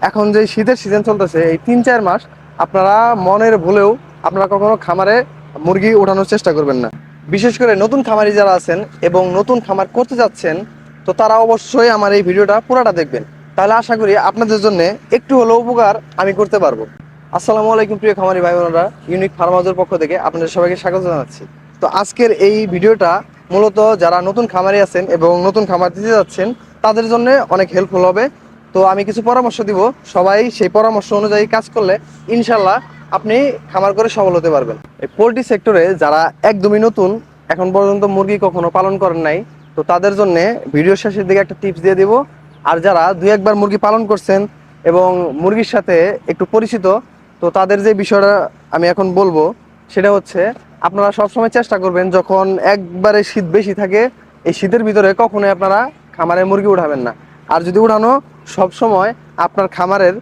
এখন যে শীতের সিজন চলতেছে এই 3-4 মাস আপনারা মনের ভুলেও আপনারা কখনো খামারে মুরগি ওঠানোর চেষ্টা করবেন না। বিশেষ করে নতুন খামারি যারা আছেন এবং নতুন খামার করতে যাচ্ছেন, তো তারা অবশ্যই আমার এই ভিডিওটা পুরোটা দেখবেন। তাহলে আশা করি আপনাদের জন্য একটু হলেও উপকার আমি করতে পারবো। আসসালামু আলাইকুম প্রিয় খামারি ভাই বোনেরা, ইউনিক ফার্ম হাউসের পক্ষ থেকে আপনাদের সবাইকে স্বাগত জানাচ্ছি। তো আজকের এই ভিডিওটা মূলত যারা নতুন খামারি আছেন এবং নতুন খামার দিতে যাচ্ছেন তাদের জন্য অনেক হেল্পফুল হবে। তো আমি কিছু পরামর্শ দিব, সবাই সেই পরামর্শ অনুযায়ী কাজ করলে ইনশাল্লাহ আপনি খামার করে সফল হতে পারবেন। এই পোলট্রি সেক্টরে যারা একদমই নতুন, এখন পর্যন্ত মুরগি কখনো পালন করেন নাই, তো তাদের জন্য ভিডিও শেষের দিকে একটা টিপস দিয়ে দিব। আর যারা দুই একবার মুরগি পালন করছেন এবং মুরগির সাথে একটু পরিচিত, তো তাদের যে বিষয়টা আমি এখন বলবো সেটা হচ্ছে, আপনারা সবসময় চেষ্টা করবেন যখন একবারে শীত বেশি থাকে, এই শীতের ভিতরে কখনোই আপনারা খামারে মুরগি উঠাবেন না। আর যদি উঠানো, সব সময় আপনার খামারের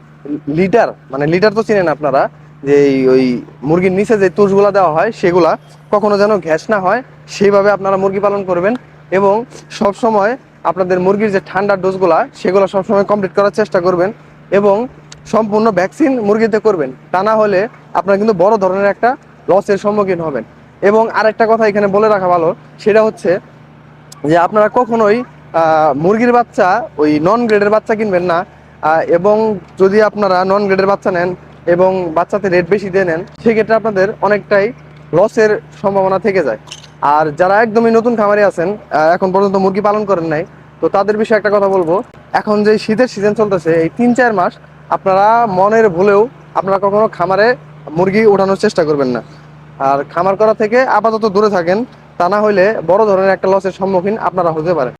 লিটার, মানে লিটার তো চিনেন আপনারা, যে ওই মুরগির নিচে যে তুষগুলা দেওয়া হয় সেগুলা কখনো যেন ঘ্যাস না হয়, সেইভাবে আপনারা মুরগি পালন করবেন। এবং সব সময় আপনাদের মুরগির যে ঠান্ডার ডোজগুলা সেগুলো সবসময় কমপ্লিট করার চেষ্টা করবেন এবং সম্পূর্ণ ভ্যাকসিন মুরগিতে করবেন। তা না হলে আপনারা কিন্তু বড় ধরনের একটা লসের সম্মুখীন হবেন। এবং আরেকটা কথা এখানে বলে রাখা ভালো, সেটা হচ্ছে যে আপনারা কখনোই মুরগির বাচ্চা ওই নন গ্রেডের বাচ্চা কিনবেন না। এবং যদি আপনারা নন গ্রেডের বাচ্চা নেন এবং বাচ্চাতে রেট বেশি দিয়ে নেন, সেক্ষেত্রে আপনাদের অনেকটাই লসের সম্ভাবনা থেকে যায়। আর যারা একদমই নতুন খামারে আছেন, এখন পর্যন্ত মুরগি পালন করেন নাই, তো তাদের বিষয়ে একটা কথা বলবো। এখন যে শীতের সিজন চলতেছে এই 3-4 মাস আপনারা মনের ভুলেও আপনারা কখনো খামারে মুরগি ওঠানোর চেষ্টা করবেন না। আর খামার করা থেকে আপাতত দূরে থাকেন, তা না হলে বড় ধরনের একটা লসের সম্মুখীন আপনারা হতে পারেন।